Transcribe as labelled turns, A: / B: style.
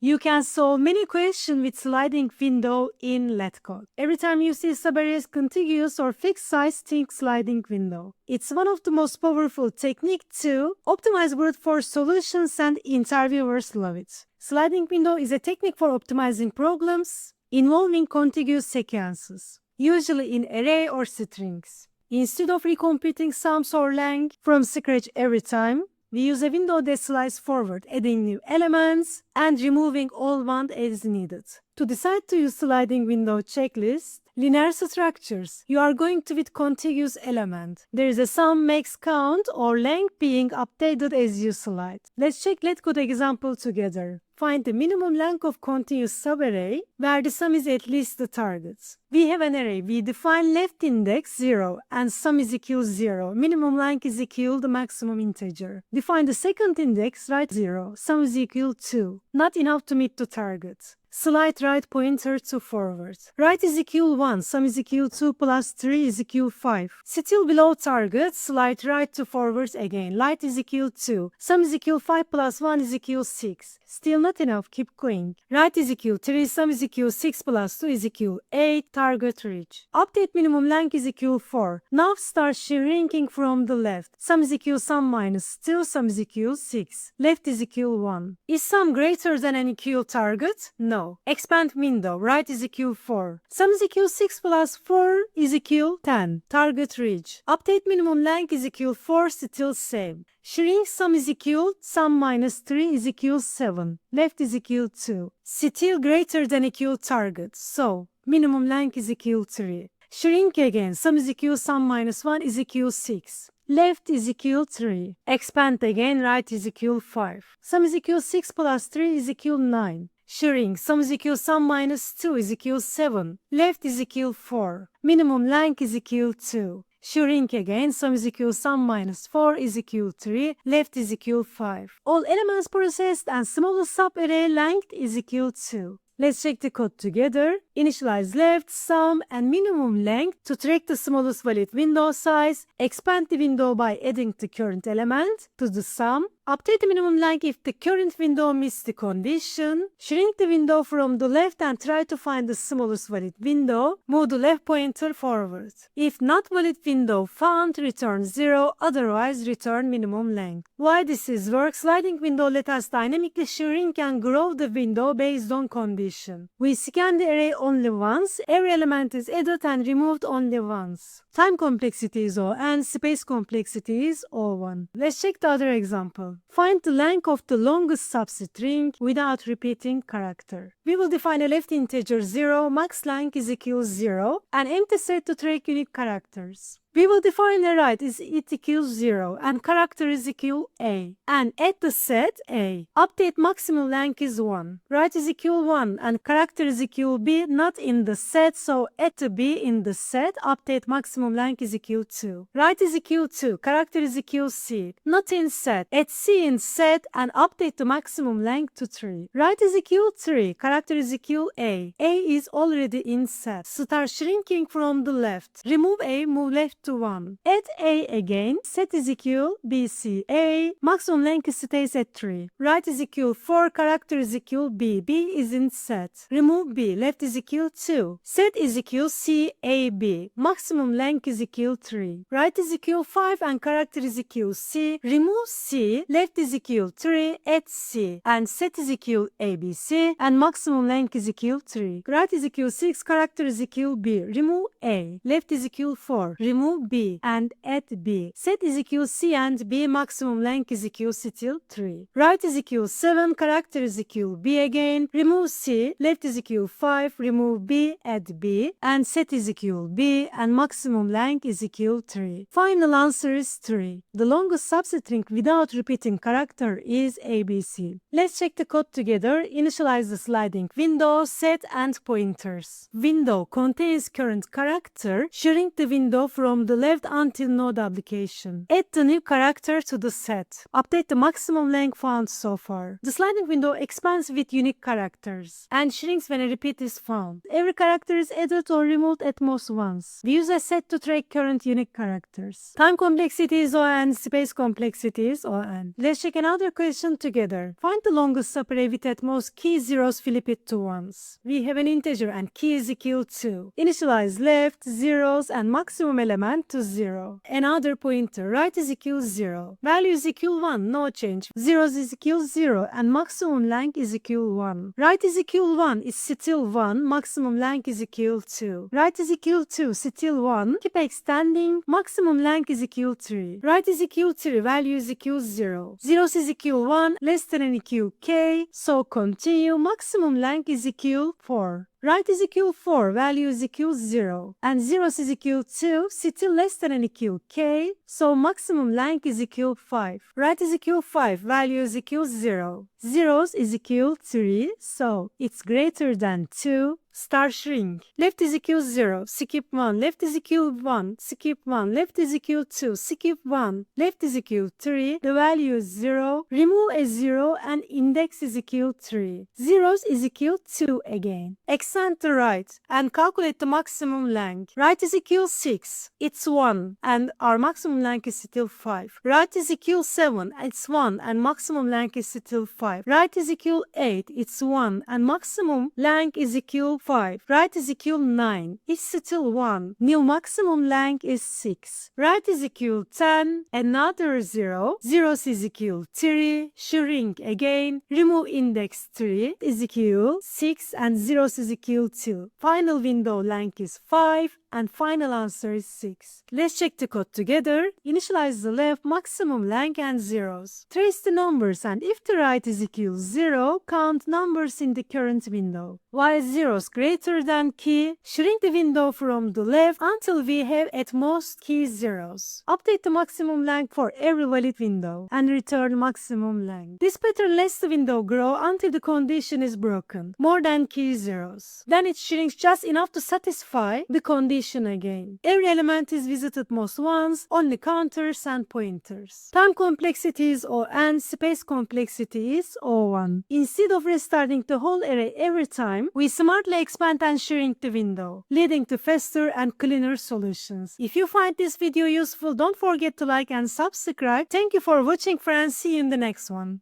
A: You can solve many questions with sliding window in LetCode. Every time you see subarray as contiguous or fixed size, think sliding window. It's one of the most powerful techniques to optimize brute force solutions, and interviewers love it. Sliding window is a technique for optimizing problems involving contiguous sequences, usually in array or strings. Instead of recomputing sums or length from scratch every time, we use a window that slides forward, adding new elements and removing old ones as needed. To decide to use sliding window checklist, linear structures, you are going to with contiguous element. There is a sum, max, count, or length being updated as you slide. Let's check LetCode example together. Find the minimum length of continuous subarray where the sum is at least the target. We have an array. We define left index 0 and sum is equal 0. Minimum length is equal the maximum integer. Define the second index, right 0. Sum is equal 2. Not enough to meet the target. Slide right pointer to forward. Right is equal 1, sum is equal 2 plus 3 is equal 5. Still below target, slide right to forward again. Right is equal 2, sum is equal 5 plus 1 is equal 6. Still not enough, keep going. Right is equal 3, sum is equal 6 plus 2 is equal 8, target reach. Update minimum length is equal 4. Now start shrinking from the left. Sum is equal sum minus 2, sum is equal 6. Left is equal 1. Is sum greater than an equal target? No. Expand window, right is equal 4. Sum is equal 6 plus 4 is equal 10. Target reach. Update minimum length is equal 4, still same. Shrink sum is equal, sum minus 3 is equal 7. Left is equal 2. Still greater than equal target, so minimum length is equal 3. Shrink again, sum is equal, sum minus 1 is equal 6. Left is equal 3. Expand again, right is equal 5. Sum is equal 6 plus 3 is equal 9. Shrink, sum is equal sum minus 2 is equal 7. Left is equal 4. Minimum length is equal 2. Shrink again, sum is equal sum minus 4 is equal 3. Left is equal 5. All elements processed and smallest subarray length is equal 2. Let's check the code together. Initialize left, sum, and minimum length to track the smallest valid window size. Expand the window by adding the current element to the sum. Update the minimum length if the current window meets the condition. Shrink the window from the left and try to find the smallest valid window. Move the left pointer forward. If not valid window found, return 0, otherwise return minimum length. Why this is work? Sliding window let us dynamically shrink and grow the window based on condition. We scan the array only once. Every element is added and removed only once. Time complexity is O and space complexity is O1. Let's check the other example. Find the length of the longest substring without repeating character. We will define a left integer 0, max length is equal 0, and empty set to track unique characters. We will define a right is it equals 0 and character is equal a. And add the set a. Update maximum length is 1. Right is equal 1 and character is equal b, not in the set, so add the b in the set. Update maximum length is equal 2. Right is equal 2. Character is equal c, not in set. Add c in set and update the maximum length to 3. Right is equal 3. Character is equal a. A is already in set. Start shrinking from the left. Remove a, move left to 1. Add a again. Set is equal bc a. Maximum length stays at 3. Right is equal 4. Character is equal b. B is in set. Remove b. Left is equal 2. Set is equal c a b. Maximum length is equal 3. Right is equal 5 and character is equal c. Remove c. Left is equal 3. Add c. And set is equal abc. And maximum length is equal 3. Right is equal 6. Character is equal b. Remove a. Left is equal 4. Remove b and add b. Set is equal c and b. Maximum length is equal still 3. Right is equal 7. Character is equal b again. Remove c. Left is equal 5. Remove b. Add b. And set is equal b. And maximum length is equal 3. Final answer is 3. The longest substring without repeating character is abc. Let's check the code together. Initialize the sliding window, set and pointers. Window contains current character. Shrink the window from from the left until node application. Add the new character to the set. Update the maximum length found so far. The sliding window expands with unique characters and shrinks when a repeat is found. Every character is added or removed at most once. We use a set to track current unique characters. Time complexity is O(n), space complexity is O(n). Let's check another question together. Find the longest subarray with at most key zeros, flip it to ones. We have an integer and key is equal to. Initialize left, zeros, and maximum element to 0. Another pointer, right is equal 0. Value is equal 1, no change. Zeros is equal 0 and maximum length is equal 1. Right is equal 1 is still 1, maximum length is equal 2. Right is equal 2, still 1. Keep extending, maximum length is equal 3. Right is equal 3, value is equal 0. Zeros is equal 1, less than and equal k, so continue, maximum length is equal 4. Right is equal 4, value is equal 0. And zeros is equal 2, still less than and equal k, so maximum length is equal 5. Right is equal 5, value is equal 0. Zeros is equal 3, so it's greater than 2. Star shrink. Left is equal 0, skip 1, left is equal 1, skip 1, left is equal 2, skip 1, left is equal 3, the value is 0, remove a 0 and index is equal 3. Zeros is equal 2 again. Extend the right and calculate the maximum length. Right is equal 6, it's 1 and our maximum length is still 5. Right is equal 7, it's 1 and maximum length is still 5. Right is equal 8, it's 1 and maximum length is equal 5. Right is equal 9. It's still 1. New maximum length is 6. Right is equal 10. Another 0. Zeros is equal 3. Shrink again. Remove index 3 is equal 6 and zeros is equal 2. Final window length is 5 and final answer is 6. Let's check the code together. Initialize the left, maximum length and zeros. Trace the numbers and if the right is equal 0, count numbers in the current window. While zeros greater than key, shrink the window from the left until we have at most key zeros. Update the maximum length for every valid window and return maximum length. This pattern lets the window grow until the condition is broken, more than key zeros. Then it shrinks just enough to satisfy the condition again. Every element is visited most once, only counters and pointers. Time complexity is O(n), space complexity is O(1). Instead of restarting the whole array every time, we smartly expand and shrink the window, leading to faster and cleaner solutions. If you find this video useful, don't forget to like and subscribe. Thank you for watching, friends. See you in the next one.